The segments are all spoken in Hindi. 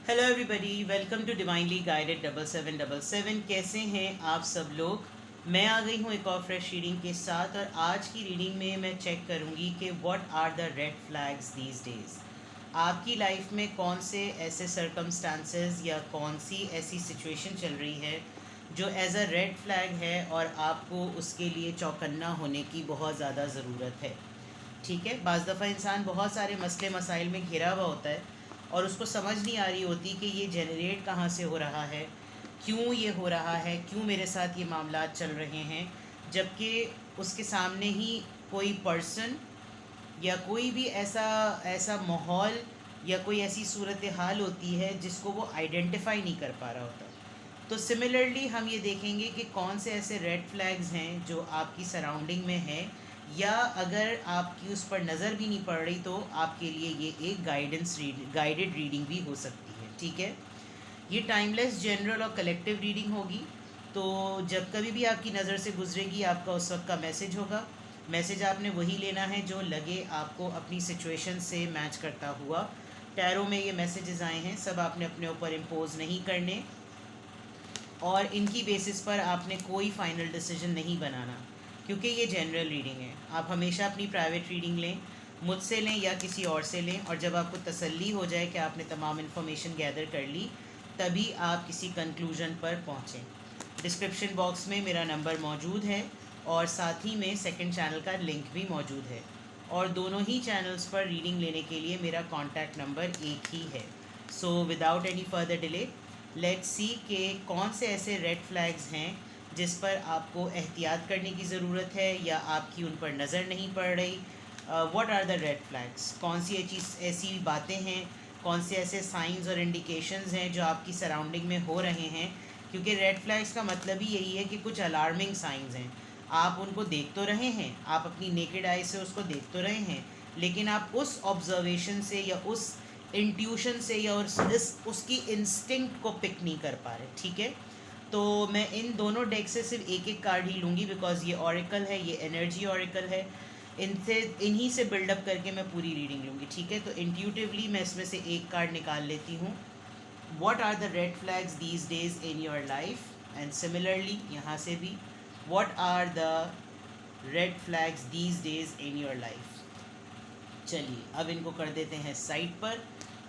Hello everybody, welcome to divinely guided 7777। कैसे हैं आप सब लोग। मैं आ गई हूँ एक और फ्रेश रीडिंग के साथ, और आज की रीडिंग में मैं चेक करूँगी कि what are the red flags these days. आपकी लाइफ में कौन से ऐसे सर्कमस्टांसेस या कौन सी ऐसी सिचुएशन चल रही है जो एज अ रेड फ्लैग है और आपको उसके लिए चौकन्ना होने की बहुत ज़्यादा ज़रूरत है। ठीक है, बाज़ दफ़ा इंसान बहुत सारे मसले मसाइल में घिरा हुआ होता है और उसको समझ नहीं आ रही होती कि ये जनरेट कहाँ से हो रहा है, क्यों ये हो रहा है, क्यों मेरे साथ ये मामला चल रहे हैं। जबकि उसके सामने ही कोई पर्सन या कोई भी ऐसा ऐसा माहौल या कोई ऐसी सूरत हाल होती है जिसको वो आइडेंटिफाई नहीं कर पा रहा होता। तो सिमिलरली हम ये देखेंगे कि कौन से ऐसे रेड फ्लैग्स हैं जो आपकी सराउंडिंग में हैं, या अगर आपकी उस पर नज़र भी नहीं पड़ रही तो आपके लिए ये एक गाइडेड रीडिंग भी हो सकती है। ठीक है, ये टाइमलेस जनरल और कलेक्टिव रीडिंग होगी। तो जब कभी भी आपकी नज़र से गुजरेगी आपका उस वक्त का मैसेज होगा। मैसेज आपने वही लेना है जो लगे आपको अपनी सिचुएशन से मैच करता हुआ। टैरो में ये मैसेजेस आए हैं, सब आपने अपने ऊपर इम्पोज नहीं करने, और इनकी बेसिस पर आपने कोई फ़ाइनल डिसीजन नहीं बनाना, क्योंकि ये जनरल रीडिंग है। आप हमेशा अपनी प्राइवेट रीडिंग लें, मुझसे लें या किसी और से लें, और जब आपको तसल्ली हो जाए कि आपने तमाम इन्फॉर्मेशन गैदर कर ली, तभी आप किसी कंक्लूजन पर पहुँचें। डिस्क्रिप्शन बॉक्स में मेरा नंबर मौजूद है, और साथ ही में सेकंड चैनल का लिंक भी मौजूद है, और दोनों ही चैनल्स पर रीडिंग लेने के लिए मेरा कॉन्टैक्ट नंबर एक ही है। So without any further delay, let's see के कौन से ऐसे रेड फ्लैग्स हैं जिस पर आपको एहतियात करने की ज़रूरत है या आपकी उन पर नज़र नहीं पड़ रही। What are the red flags, कौन सी ऐसी बातें हैं, कौन से ऐसे साइंस और इंडिकेशंस हैं जो आपकी सराउंडिंग में हो रहे हैं। क्योंकि रेड फ्लैग्स का मतलब ही यही है कि कुछ अलार्मिंग साइंस हैं। आप उनको देख तो रहे हैं, आप अपनी नेकेड आई से उसको देख तो रहे हैं, लेकिन आप उस ऑब्जर्वेशन से या उस इंट्यूशन से या उसकी इंस्टिंक्ट को पिक नहीं कर पा रहे। ठीक है, तो मैं इन दोनों डेक से सिर्फ एक एक कार्ड ही लूँगी, बिकॉज ये ऑरिकल है, ये एनर्जी ऑरिकल है। इनसे इन्हीं से बिल्डअप करके मैं पूरी रीडिंग लूँगी। ठीक है, तो इंट्यूटिवली मैं इसमें से एक कार्ड निकाल लेती हूँ। What are the red flags these days in your life, and similarly यहाँ से भी what are the red flags these days in your life. चलिए अब इनको कर देते हैं साइड पर,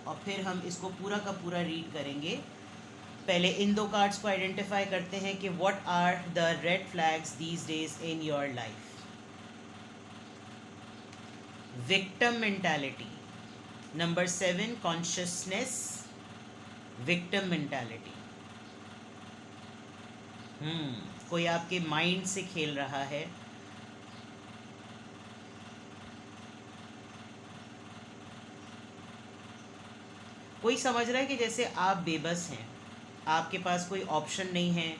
और फिर हम इसको पूरा का पूरा रीड करेंगे। पहले इन दो कार्ड्स को आइडेंटिफाई करते हैं कि what are the red flags these days in your life. Victim mentality, number 7 consciousness, victim mentality. कोई आपके माइंड से खेल रहा है। कोई समझ रहा है कि जैसे आप बेबस हैं, आपके पास कोई ऑप्शन नहीं है,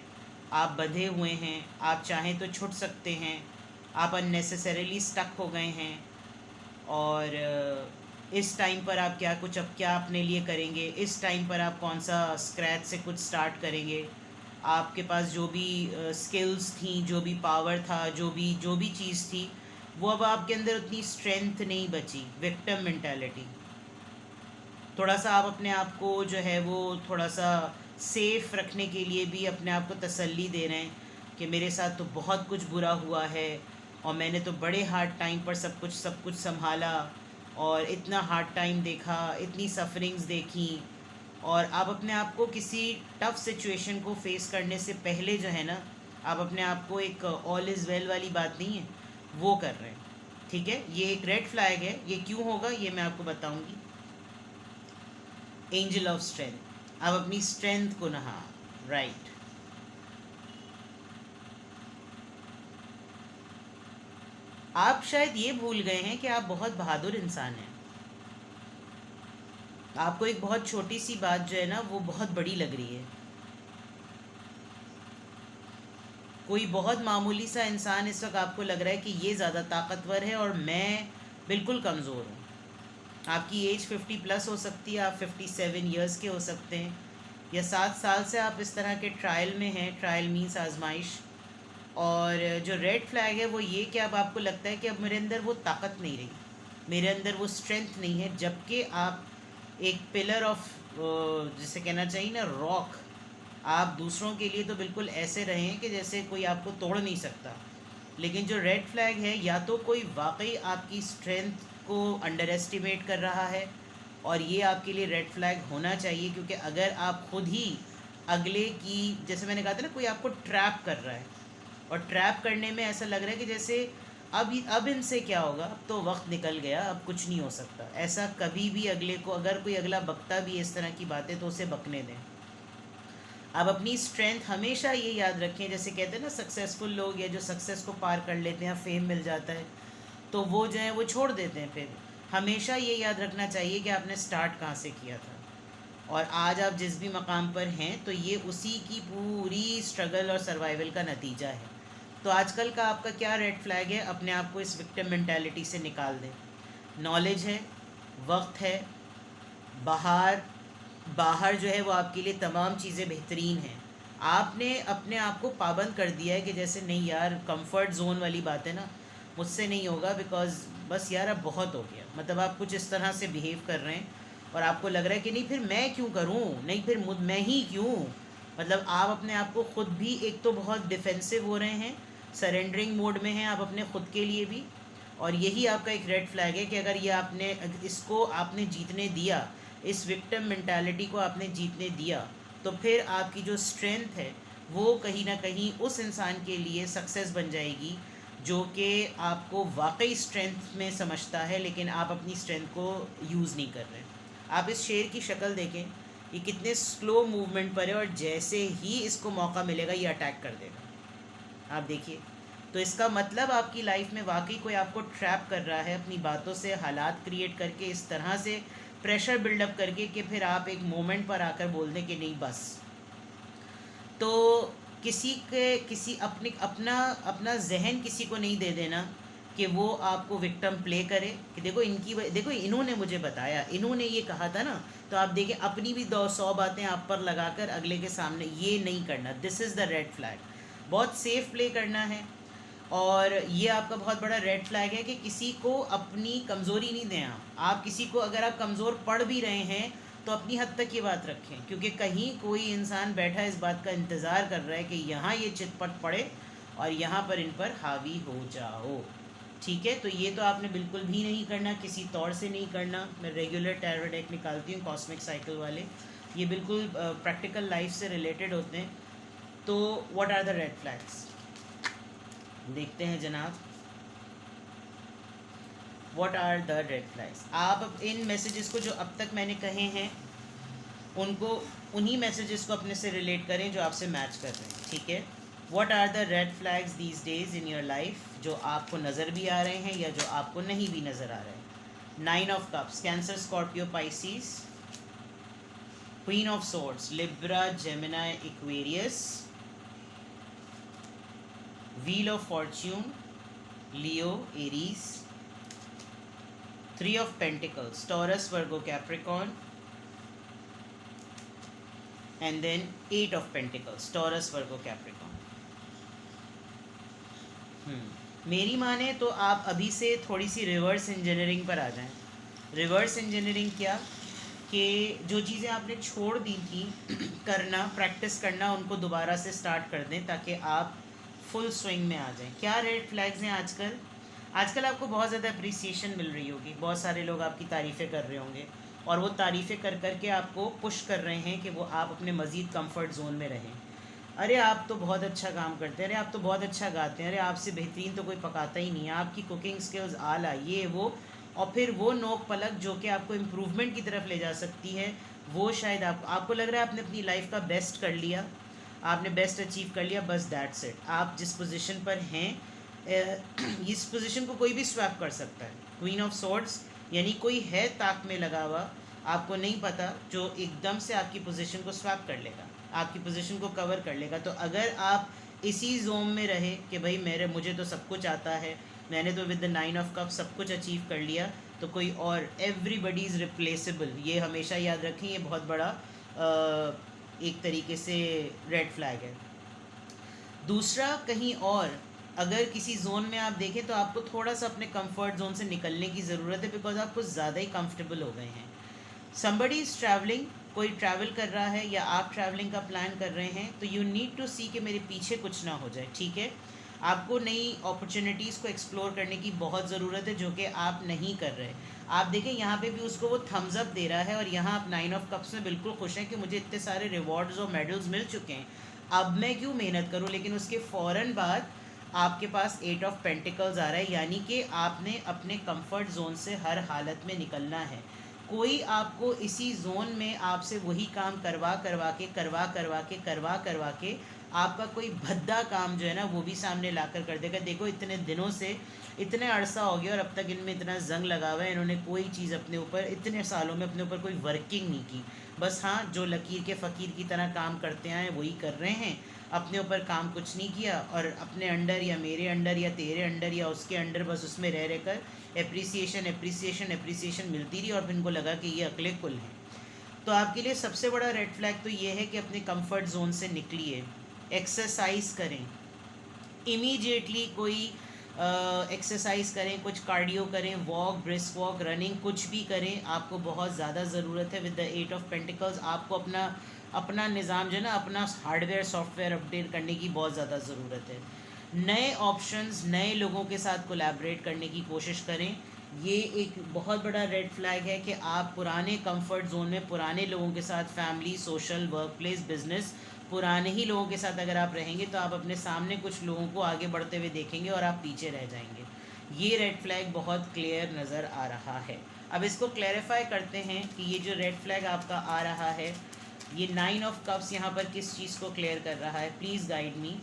आप बंधे हुए हैं, आप चाहें तो छूट सकते हैं, आप अननेसेसरीली स्टक हो गए हैं, और इस टाइम पर आप क्या अपने लिए करेंगे, इस टाइम पर आप कौन सा स्क्रैच से कुछ स्टार्ट करेंगे। आपके पास जो भी स्किल्स थी, जो भी पावर था, जो भी चीज़ थी, वो अब आपके अंदर उतनी स्ट्रेंथ नहीं बची। Victim mentality. थोड़ा सा आप अपने आप को जो है वो थोड़ा सा सेफ रखने के लिए भी अपने आप को तसल्ली दे रहे हैं कि मेरे साथ तो बहुत कुछ बुरा हुआ है, और मैंने तो बड़े हार्ड टाइम पर सब कुछ संभाला, और इतना हार्ड टाइम देखा, इतनी सफरिंग्स देखी। और आप अपने आप को किसी टफ सिचुएशन को फेस करने से पहले जो है ना, आप अपने आप को एक ऑल इज़ वेल वाली बात नहीं है वो कर रहे हैं। ठीक है, ये एक रेड फ्लैग है। ये क्यों होगा ये मैं आपको बताऊंगी। एंजल ऑफ स्ट्रेंथ, आप अपनी स्ट्रेंथ को नहा। राइट, आप शायद ये भूल गए हैं कि आप बहुत बहादुर इंसान हैं। आपको एक बहुत छोटी सी बात जो है ना वो बहुत बड़ी लग रही है। कोई बहुत मामूली सा इंसान इस वक्त आपको लग रहा है कि ये ज़्यादा ताकतवर है और मैं बिल्कुल कमज़ोर हूँ। आपकी एज 50 प्लस हो सकती है, आप 57 ईयर्स के हो सकते हैं, या 7 साल से आप इस तरह के ट्रायल में हैं। ट्रायल मीन्स आजमाइश। और जो रेड फ्लैग है वो ये कि अब आपको लगता है कि अब मेरे अंदर वो ताकत नहीं रही, मेरे अंदर वो स्ट्रेंथ नहीं है। जबकि आप एक पिलर ऑफ जिसे कहना चाहिए ना रॉक, आप दूसरों के लिए तो बिल्कुल ऐसे रहें कि जैसे कोई आपको तोड़ नहीं सकता। लेकिन जो रेड फ्लैग है, या तो कोई वाकई आपकी स्ट्रेंथ को अंडर एस्टिमेट कर रहा है, और ये आपके लिए रेड फ्लैग होना चाहिए, क्योंकि अगर आप खुद ही अगले की, जैसे मैंने कहा था ना, कोई आपको ट्रैप कर रहा है, और ट्रैप करने में ऐसा लग रहा है कि जैसे अब इनसे क्या होगा, अब तो वक्त निकल गया, अब कुछ नहीं हो सकता, ऐसा कभी भी अगले को, अगर कोई अगला बकता भी इस तरह की बातें तो उसे बकने दें। आप अपनी स्ट्रेंथ हमेशा ये याद रखें, जैसे कहते हैं ना सक्सेसफुल लोग, या जो सक्सेस को पार कर लेते हैं, फेम मिल जाता है, तो वो जो है वो छोड़ देते हैं। फिर हमेशा ये याद रखना चाहिए कि आपने स्टार्ट कहाँ से किया था, और आज आप जिस भी मकाम पर हैं तो ये उसी की पूरी स्ट्रगल और सर्वाइवल का नतीजा है। तो आजकल का आपका क्या रेड फ्लैग है, अपने आप को इस विक्टिम मेंटालिटी से निकाल दें। नॉलेज है, वक्त है, बाहर बाहर जो है वो आपके लिए तमाम चीज़ें बेहतरीन हैं। आपने अपने आप को पाबंद कर दिया है कि जैसे नहीं यार, कंफर्ट जोन वाली बात है ना, मुझसे नहीं होगा, बिकॉज़ बस यार अब बहुत हो गया। मतलब आप कुछ इस तरह से बिहेव कर रहे हैं और आपको लग रहा है कि नहीं फिर मैं क्यों करूं, नहीं फिर मैं ही क्यों। मतलब आप अपने आप को खुद भी एक तो बहुत डिफेंसिव हो रहे हैं, सरेंडरिंग मोड में हैं आप अपने खुद के लिए भी। और यही आपका एक रेड फ्लैग है कि अगर ये आपने इसको आपने जीतने दिया, इस विक्टिम मेंटालिटी को आपने जीतने दिया, तो फिर आपकी जो स्ट्रेंथ है वो कहीं ना कहीं उस इंसान के लिए सक्सेस बन जाएगी जो कि आपको वाकई स्ट्रेंथ में समझता है, लेकिन आप अपनी स्ट्रेंथ को यूज़ नहीं कर रहे। आप इस शेर की शक्ल देखें, ये कितने स्लो मूवमेंट पर है, और जैसे ही इसको मौका मिलेगा ये अटैक कर देगा। आप देखिए, तो इसका मतलब आपकी लाइफ में वाकई कोई आपको ट्रैप कर रहा है अपनी बातों से, हालात क्रिएट करके, इस तरह से प्रेशर बिल्डअप करके कि फिर आप एक मोमेंट पर आकर बोल दें कि नहीं बस। तो किसी अपना अपना जहन किसी को नहीं दे देना कि वो आपको विक्टिम प्ले करे कि देखो इन्होंने मुझे बताया, इन्होंने ये कहा था ना, तो आप देखें अपनी भी 200 बातें आप पर लगाकर अगले के सामने, ये नहीं करना। This is the red flag. बहुत सेफ प्ले करना है। और ये आपका बहुत बड़ा रेड फ्लैग है कि किसी को अपनी कमज़ोरी नहीं दें। आप किसी को, अगर आप कमज़ोर पढ़ भी रहे हैं तो अपनी हद तक ये बात रखें, क्योंकि कहीं कोई इंसान बैठा इस बात का इंतज़ार कर रहा है कि यहाँ ये चितपट पड़े और यहाँ पर इन पर हावी हो जाओ। ठीक है, तो ये तो आपने बिल्कुल भी नहीं करना, किसी तौर से नहीं करना। मैं रेगुलर टैरो डेक निकालती हूँ, कॉस्मिक साइकिल वाले, ये बिल्कुल प्रैक्टिकल लाइफ से रिलेटेड होते हैं। तो what are the red flags, देखते हैं जनाब। What are the red flags. आप इन मैसेजेस को जो अब तक मैंने कहे हैं उनको, उन्हीं मैसेजेस को अपने से रिलेट करें जो आपसे मैच कर रहे हैं। ठीक है, what are the red flags these days in your life, जो आपको नज़र भी आ रहे हैं या जो आपको नहीं भी नज़र आ रहे हैं। 9 of cups, cancer, Scorpio, Pisces. Queen of swords, Libra, Gemini, Aquarius. Wheel of fortune, Leo, Aries. 3 of pentacles, Taurus, Virgo, Capricorn. And then 8 of pentacles, Taurus, Virgo, Capricorn. मेरी माने तो आप अभी से थोड़ी सी रिवर्स इंजीनियरिंग पर आ जाएं। रिवर्स इंजीनियरिंग क्या, कि जो चीज़ें आपने छोड़ दी थी करना, प्रैक्टिस करना, उनको दोबारा से स्टार्ट कर दें ताकि आप फुल स्विंग में आ जाएं। क्या रेड फ्लैग्स हैं आजकल आपको बहुत ज़्यादा अप्रिसिएशन मिल रही होगी, बहुत सारे लोग आपकी तारीफ़ें कर रहे होंगे, और वो तारीफ़ें कर कर के आपको पुश कर रहे हैं कि वो आप अपने मज़ीद कंफर्ट जोन में रहें। अरे आप तो बहुत अच्छा काम करते हैं, अरे आप तो बहुत अच्छा गाते हैं, अरे आपसे बेहतरीन तो कोई पकाता ही नहीं है, आपकी कुकिंग स्किल्स आला, ये वो। और फिर वो नोक पलक जो कि आपको इम्प्रूवमेंट की तरफ ले जा सकती है, वो शायद आपको लग रहा है आपने अपनी लाइफ का बेस्ट कर लिया, आपने बेस्ट अचीव कर लिया, बस दैट्स इट। आप जिस पोजीशन पर हैं, इस पोजीशन को कोई भी स्वैप कर सकता है। क्वीन ऑफ सोर्ड्स, यानी कोई है ताक में लगा हुआ, आपको नहीं पता, जो एकदम से आपकी पोजीशन को स्वैप कर लेगा, आपकी पोजीशन को कवर कर लेगा। तो अगर आप इसी जोन में रहे कि भाई मुझे तो सब कुछ आता है, मैंने तो विद द 9 ऑफ कप सब कुछ अचीव कर लिया, तो कोई और, एवरीबडी इज़ रिप्लेसेबल, ये हमेशा याद रखें, ये बहुत बड़ा एक तरीके से रेड फ्लैग है। दूसरा, कहीं और अगर किसी जोन में आप देखें तो आपको थोड़ा सा अपने कंफर्ट जोन से निकलने की ज़रूरत है, बिकॉज आप कुछ ज़्यादा ही कंफर्टेबल हो गए हैं। समबडी इज़ ट्रैवलिंग कोई ट्रैवल कर रहा है या आप ट्रैवलिंग का प्लान कर रहे हैं तो यू नीड टू सी कि मेरे पीछे कुछ ना हो जाए, ठीक है। आपको नई अपॉर्चुनिटीज़ को एक्सप्लोर करने की बहुत ज़रूरत है जो कि आप नहीं कर रहे। आप देखें यहाँ पे भी उसको वो थम्स अप दे रहा है और यहाँ आप 9 ऑफ कप्स में बिल्कुल खुश हैं कि मुझे इतने सारे रिवॉर्ड्स और मेडल्स मिल चुके हैं, अब मैं क्यों मेहनत करूँ। लेकिन उसके फ़ौरन बाद आपके पास 8 ऑफ पेंटिकल्स आ रहा है, यानी कि आपने अपने कंफर्ट जोन से हर हालत में निकलना है। कोई आपको इसी जोन में आपसे वही काम करवा के आपका कोई भद्दा काम जो है ना वो भी सामने ला कर देगा। देखो इतने दिनों से, इतने अरसा हो गया और अब तक इनमें इतना जंग लगा हुआ है, इन्होंने कोई चीज़ अपने ऊपर इतने सालों में अपने ऊपर कोई वर्किंग नहीं की। बस हाँ, जो लकीर के फ़कीर की तरह काम करते आए वही कर रहे हैं, अपने ऊपर काम कुछ नहीं किया और अपने अंडर या मेरे अंडर या तेरे अंडर या उसके अंडर बस उसमें रह कर एप्रिसिएशन मिलती रही और फिर इनको लगा कि ये अकले कुल हैं। तो आपके लिए सबसे बड़ा रेड फ्लैग तो ये है कि अपने कंफर्ट जोन से निकलिए, एक्सरसाइज करें, इमीडिएटली कोई एक्सरसाइज करें, कुछ कार्डियो करें, वॉक, ब्रिस्क वॉक, रनिंग, कुछ भी करें, आपको बहुत ज़्यादा ज़रूरत है। विद द 8 ऑफ पेंटिकल्स आपको अपना अपना निज़ाम जो है ना, अपना हार्डवेयर सॉफ्टवेयर अपडेट करने की बहुत ज़्यादा ज़रूरत है। नए ऑप्शंस, नए लोगों के साथ कोलैबोरेट करने की कोशिश करें। ये एक बहुत बड़ा रेड फ्लैग है कि आप पुराने कंफर्ट जोन में पुराने लोगों के साथ, family, social, work place, business, पुराने ही लोगों के साथ अगर आप रहेंगे तो आप अपने सामने कुछ लोगों को आगे बढ़ते हुए देखेंगे और आप पीछे रह जाएंगे। ये रेड फ्लैग बहुत क्लियर नज़र आ रहा है। अब इसको क्लैरिफाई करते हैं कि ये जो रेड फ्लैग आपका आ रहा है, ये 9 ऑफ कप्स यहाँ पर किस चीज़ को क्लियर कर रहा है, please guide me.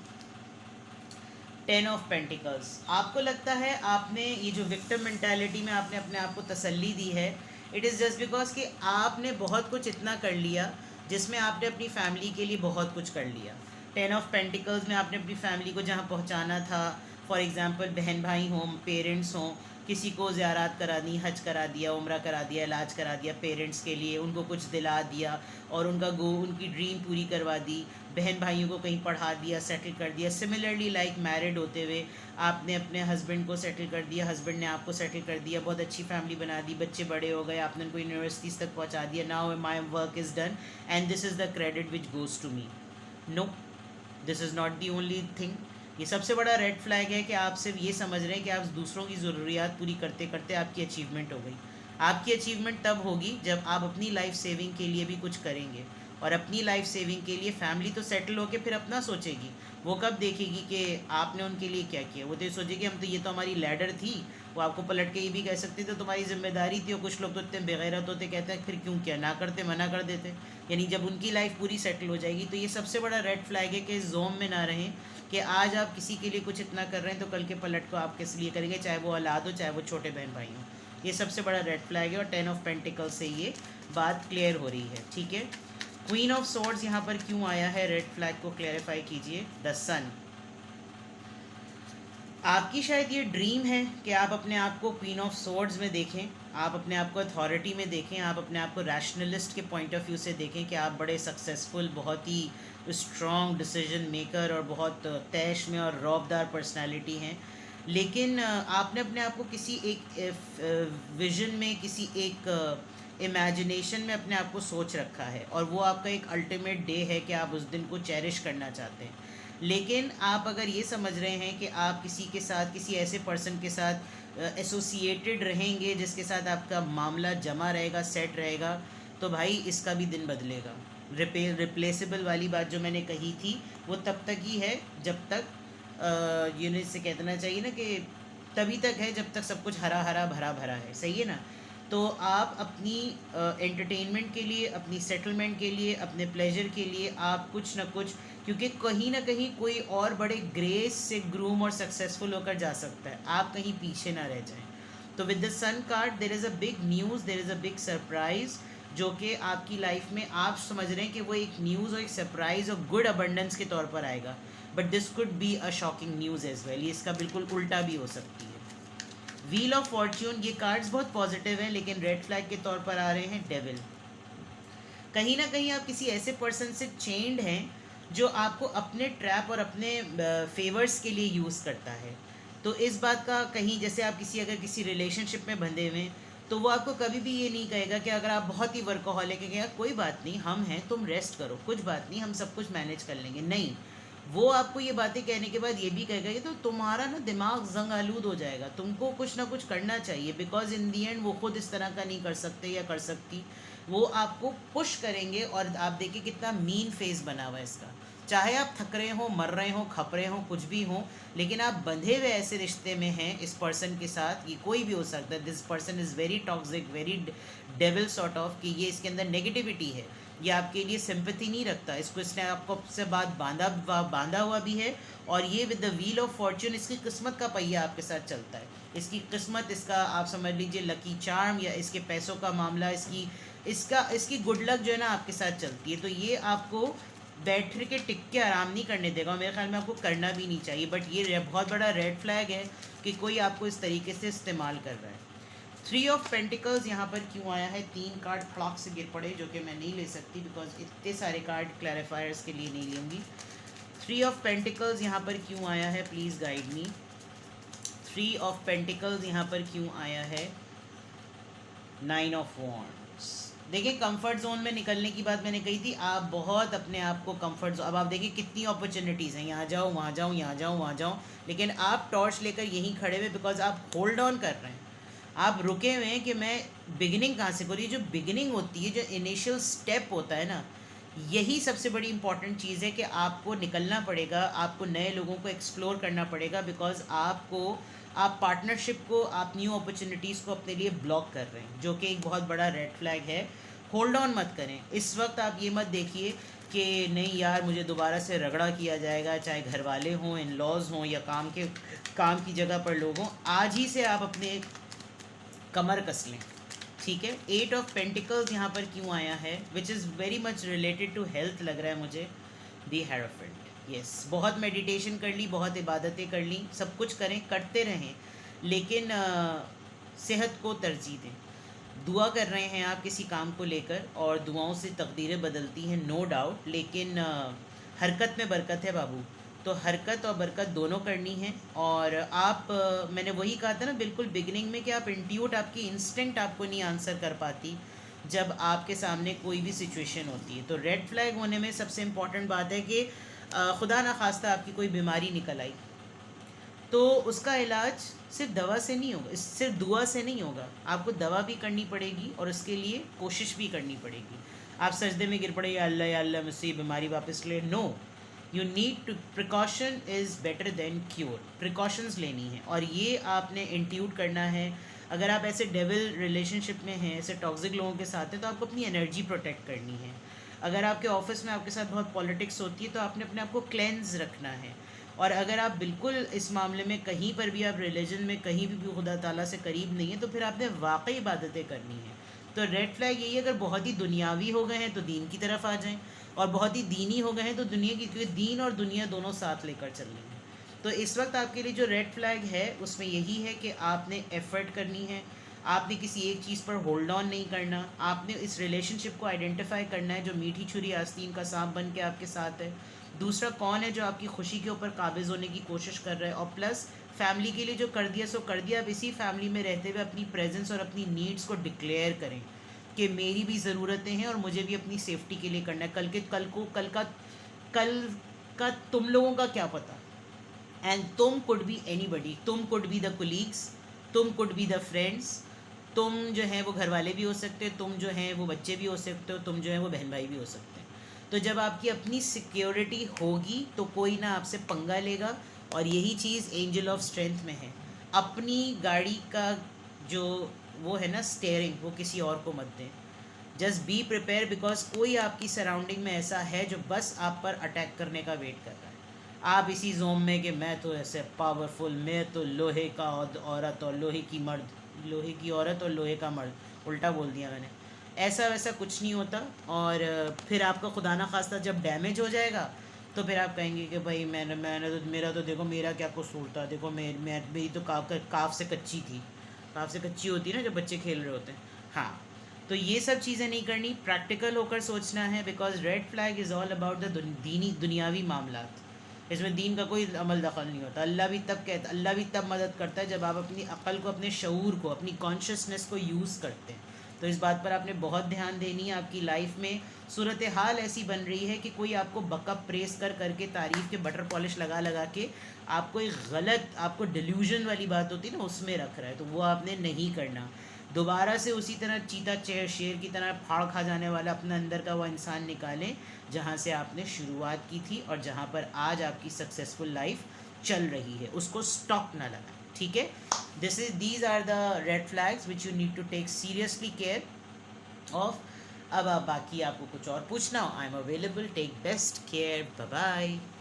10 of pentacles. आपको लगता है आपने ये जो विक्टिम मेंटालिटी में आपने अपने आप को तसल्ली दी है, इट इज़ जस्ट बिकॉज कि आपने बहुत कुछ इतना कर लिया जिसमें आपने अपनी फैमिली के लिए बहुत कुछ कर लिया। 10 ऑफ पेंटिकल्स में आपने अपनी फैमिली को जहाँ पहुँचाना था, फॉर एग्ज़ाम्पल बहन भाई हों, पेरेंट्स हों, किसी को ज़ियारत करा दी, हज करा दिया, उम्रा करा दिया, इलाज करा दिया पेरेंट्स के लिए, उनको कुछ दिला दिया और उनकी ड्रीम पूरी करवा दी, बहन भाइयों को कहीं पढ़ा दिया, सेटल कर दिया। सिमिलरली लाइक मैरिड होते हुए आपने अपने हस्बैंड को सेटल कर दिया, हस्बैंड ने आपको सेटल कर दिया, बहुत अच्छी फैमिली बना दी, बच्चे बड़े हो गए, आपने उनको यूनिवर्सिटीज़ तक पहुंचा दिया। Now my work is done and this is the credit which goes to me. No, this is not the only thing. ये सबसे बड़ा रेड फ्लैग है कि आप सिर्फ ये समझ रहे हैं कि आप दूसरों की ज़रूरियात पूरी करते करते आपकी अचीवमेंट हो गई। आपकी अचीवमेंट तब होगी जब आप अपनी लाइफ सेविंग के लिए भी कुछ करेंगे, और अपनी लाइफ सेविंग के लिए फैमिली तो सेटल होके फिर अपना सोचेगी। वो कब देखेगी कि आपने उनके लिए क्या किया, वो तो ये सोचेगी हम तो, ये तो हमारी लैडर थी। वो आपको पलट के ये भी कह सकते थे तुम्हारी जिम्मेदारी थी, और कुछ लोग तो इतने बेगैरत होते, कहते हैं फिर क्यों किया, ना करते, मना कर देते। यानी जब उनकी लाइफ पूरी सेटल हो जाएगी। तो ये सबसे बड़ा रेड फ्लैग है कि इस जोम में ना रहें कि आज आप किसी के लिए कुछ इतना कर रहे हैं तो कल के पलट को आप किस लिए करेंगे, चाहे वो औलाद हो, चाहे वो छोटे बहन भाई हों। ये सबसे बड़ा रेड फ्लैग है और 10 ऑफ पेंटिकल्स से ये बात क्लियर हो रही है, ठीक है। क्वीन ऑफ सोर्ड्स यहाँ पर क्यों आया है, रेड फ्लैग को क्लैरिफाई कीजिए। द सन। आपकी शायद ये ड्रीम है कि आप अपने आप को क्वीन ऑफ सोर्ड्स में देखें, आप अपने आप को अथॉरिटी में देखें, आप अपने आप को रैशनलिस्ट के पॉइंट ऑफ व्यू से देखें कि आप बड़े सक्सेसफुल, बहुत ही स्ट्रॉन्ग डिसीजन मेकर और बहुत तैश में और रौबदार पर्सनालिटी हैं। लेकिन आपने अपने आप को किसी एक विजन में, किसी एक इमेजिनेशन में अपने आप को सोच रखा है, और वो आपका एक अल्टीमेट डे है कि आप उस दिन को चेरिश करना चाहते हैं। लेकिन आप अगर ये समझ रहे हैं कि आप किसी के साथ, किसी ऐसे पर्सन के साथ एसोसिएटेड रहेंगे जिसके साथ आपका मामला जमा रहेगा, सेट रहेगा, तो भाई इसका भी दिन बदलेगा। रिप्लेसेबल वाली बात जो मैंने कही थी वो तब तक ही है जब तक यूनिट से कहना चाहिए ना कि तभी तक है जब तक सब कुछ हरा हरा भरा भरा है, सही है ना। तो आप अपनी एंटरटेनमेंट के लिए, अपनी सेटलमेंट के लिए, अपने प्लेजर के लिए आप कुछ ना कुछ, क्योंकि कहीं ना कहीं कोई और बड़े ग्रेस से ग्रूम और सक्सेसफुल होकर जा सकता है, आप कहीं पीछे ना रह जाएं। तो with the sun card there is a big news, there is a big surprise जो कि आपकी लाइफ में आप समझ रहे हैं कि वो एक न्यूज़ और एक सरप्राइज़ और गुड अबंडेंस के तौर पर आएगा। But this could be a shocking news as well, ये इसका बिल्कुल उल्टा भी हो सकती है। व्हील ऑफ फॉर्च्यून, ये कार्ड्स बहुत पॉजिटिव हैं लेकिन रेड फ्लैग के तौर पर आ रहे हैं डेविल। कहीं ना कहीं आप किसी ऐसे पर्सन से चेंड हैं जो आपको अपने ट्रैप और अपने फेवर्स के लिए यूज़ करता है। तो इस बात का कहीं, जैसे आप अगर किसी रिलेशनशिप में बंधे हुए हैं तो वो आपको कभी भी ये नहीं कहेगा कि अगर आप बहुत ही वर्कोहॉलिक है, कोई बात नहीं, हम हैं, तुम रेस्ट करो, कुछ बात नहीं, हम सब कुछ मैनेज कर लेंगे। नहीं, वो आपको ये बातें कहने के बाद ये भी कहेगा कि तो तुम्हारा ना दिमाग जंग आलूद हो जाएगा, तुमको कुछ ना कुछ करना चाहिए, बिकॉज इन दी एंड वो खुद इस तरह का नहीं कर सकते या कर सकती। वो आपको पुश करेंगे और आप देखिए कितना मीन फेस बना हुआ है इसका। चाहे आप थक रहे हो, मर रहे हो, खप रहे हो, कुछ भी हो, लेकिन आप बंधे हुए ऐसे रिश्ते में हैं इस पर्सन के साथ, ये कोई भी हो सकता है, this person is very toxic, very devil sort of, कि ये इसके अंदर नेगेटिविटी है, ये आपके लिए सिंपैथी नहीं रखता, इसको इसने आपको से बात बांधा हुआ भी है। और ये with the wheel of Fortune, इसकी किस्मत का पहिया आपके साथ चलता है, इसकी किस्मत, इसका आप समझ लीजिए लकी चार्म, या इसके पैसों का मामला, इसकी गुड लक जो है ना आपके साथ चलती है। तो ये आपको बैठ के टिक के आराम नहीं करने देगा, मेरे ख्याल में आपको करना भी नहीं चाहिए। बट ये बहुत बड़ा रेड फ्लैग है कि कोई आपको इस तरीके से इस्तेमाल कर रहा है। 3 ऑफ पेंटिकल्स यहाँ पर क्यों आया है? 3 कार्ड फ्लॉक से गिर पड़े, जो कि मैं नहीं ले सकती बिकॉज इतने सारे कार्ड क्लैरिफायर्स के लिए नहीं लूँगी। 3 ऑफ पेंटिकल्स यहाँ पर क्यों आया है? Please guide me. 3 of pentacles यहाँ पर क्यों आया है? 9 ऑफ वॉन्ड्स। देखिए, कंफर्ट जोन में निकलने की बात मैंने कही थी, आप बहुत अपने आप को कंफर्ट जोन, अब आप देखिए कितनी अपॉर्चुनिटीज़ हैं, यहाँ जाओ, वहाँ जाओ, यहाँ जाओ, वहाँ जाओ, लेकिन आप टॉर्च लेकर यहीं खड़े हुए, बिकॉज आप होल्ड ऑन कर रहे हैं, आप रुके हुए हैं कि मैं बिगिनिंग कहाँ से करूँ। ये जो बिगिनिंग होती है, जो इनिशियल स्टेप होता है ना, यही सबसे बड़ी इंपॉर्टेंट चीज़ है कि आपको निकलना पड़ेगा, आपको नए लोगों को एक्सप्लोर करना पड़ेगा, बिकॉज आप पार्टनरशिप को, आप न्यू अपॉर्चुनिटीज़ को अपने लिए ब्लॉक कर रहे हैं, जो कि एक बहुत बड़ा रेड फ्लैग है। होल्ड ऑन मत करें इस वक्त। आप ये मत देखिए कि नहीं यार मुझे दोबारा से रगड़ा किया जाएगा, चाहे घर वाले हों, इन लॉज हों, या काम की जगह पर लोग हों। आज ही से आप अपने कमर कस लें, ठीक है। 8 ऑफ पेंटिकल्स यहाँ पर क्यों आया है? Which is very much related to health लग रहा है मुझे। दी हेरोफेंट, यस, बहुत मेडिटेशन कर ली, बहुत इबादतें कर ली, सब कुछ करें, करते रहें, लेकिन सेहत को तरजीह दें। दुआ कर रहे हैं आप किसी काम को लेकर, और दुआओं से तकदीरें बदलती हैं, नो डाउट, लेकिन हरकत में बरकत है बाबू। तो हरकत और बरकत दोनों करनी है। और आप मैंने वही कहा था ना बिल्कुल बिगिनिंग में, कि आप इंट्यूट, आपकी इंस्टिंक्ट आपको नहीं आंसर कर पाती जब आपके सामने कोई भी सिचुएशन होती है। तो रेड फ्लैग होने में सबसे इम्पॉर्टेंट बात है कि खुदा न खास्ता आपकी कोई बीमारी निकल आई, तो उसका इलाज सिर्फ दवा से नहीं होगा, सिर्फ दुआ से नहीं होगा, आपको दवा भी करनी पड़ेगी और उसके लिए कोशिश भी करनी पड़ेगी। आप सजदे में गिर पड़े, या अल्लाह मुझसे बीमारी वापस ले, no, you need to, precaution is better than cure, precautions लेनी है, और ये आपने इंट्यूट करना है। अगर आप ऐसे डेविल रिलेशनशिप में हैं, ऐसे टॉक्सिक लोगों के साथ हैं, तो आपको अपनी एनर्जी प्रोटेक्ट करनी है। अगर आपके ऑफिस में आपके साथ बहुत पॉलिटिक्स होती है, तो आपने अपने आप को क्लेंज रखना है। और अगर आप बिल्कुल इस मामले में कहीं पर भी, आप रिलीजन में कहीं भी खुदा ताला से करीब नहीं है, तो फिर आपने वाकई इबादतें करनी है। तो रेड फ्लैग यही है, अगर बहुत ही दुनियावी हो गए हैं तो दीन की तरफ आ जाएं, और बहुत ही दीनी हो गए हैं तो दुनिया की, क्योंकि दीन और दुनिया दोनों साथ लेकर चल रही हैं। तो इस वक्त आपके लिए जो रेड फ्लैग है उसमें यही है कि आपने एफर्ट करनी है, आपने किसी एक चीज़ पर होल्ड ऑन नहीं करना, आपने इस रिलेशनशिप को आइडेंटिफाई करना है जो मीठी छुरी आस्तीन का सांप बन के आपके साथ है। दूसरा, कौन है जो आपकी खुशी के ऊपर काबिज होने की कोशिश कर रहा है, और प्लस फैमिली के लिए जो कर दिया सो कर दिया। अब इसी फैमिली में रहते हुए अपनी प्रेजेंस और अपनी नीड्स को डिक्लेयर करें कि मेरी भी ज़रूरतें हैं और मुझे भी अपनी सेफ्टी के लिए करना है। कल का तुम लोगों का क्या पता, एंड तुम कुड बी एनीबडी, तुम कुड बी द कोलीग्स, तुम कुड बी द फ्रेंड्स, तुम जो है वो घर वाले भी हो सकते हो, तुम जो हैं वो बच्चे भी हो सकते हो, तुम जो है वो बहन भाई भी हो सकते हैं। तो जब आपकी अपनी सिक्योरिटी होगी तो कोई ना आपसे पंगा लेगा, और यही चीज़ एंजल ऑफ स्ट्रेंथ में है। अपनी गाड़ी का जो वो है ना स्टेयरिंग, वो किसी और को मत दें। जस्ट बी प्रिपेयर, बिकॉज कोई आपकी सराउंडिंग में ऐसा है जो बस आप पर अटैक करने का वेट कर रहा है। आप इसी जोन में कि मैं तो ऐसे पावरफुल, मैं तो लोहे का औरत और लोहे की मर्द, लोहे की औरत और लोहे का मर्द, उल्टा बोल दिया मैंने। ऐसा वैसा कुछ नहीं होता। और फिर आपका खुदा ना खास्ता जब डैमेज हो जाएगा तो फिर आप कहेंगे कि भाई मैंने तो, मेरा तो देखो, मेरा क्या कसूर था, देखो मेरी तो काफ से कच्ची थी, काफ से कच्ची होती है ना जब बच्चे खेल रहे होते हैं। हाँ, तो ये सब चीज़ें नहीं करनी, प्रैक्टिकल होकर सोचना है, because red flag is all about the दुनियावी मामलात। इसमें दीन का कोई अमल दखल नहीं होता। अल्लाह भी तब मदद करता है जब आप अपनी अक्ल को, अपने शऊर को, अपनी कॉन्शियसनेस को यूज़ करते हैं। तो इस बात पर आपने बहुत ध्यान देनी है। आपकी लाइफ में सूरत हाल ऐसी बन रही है कि कोई आपको बकअप प्रेस कर करके, तारीफ़ के बटर पॉलिश लगा लगा के आपको एक गलत, आपको डिल्यूजन वाली बात होती है ना, उसमें रख रहा है। तो वो आपने नहीं करना। दोबारा से उसी तरह चीता शेर की तरह फाड़ खा जाने वाला अपने अंदर का वो इंसान निकालें जहाँ से आपने शुरुआत की थी और जहाँ पर आज आपकी सक्सेसफुल लाइफ चल रही है, उसको स्टॉप ना लगाएं। ठीक है, these are the red flags which you need to take seriously care of. अब आप बाकी आपको कुछ और पूछना हो, I am available. Take best care, bye bye.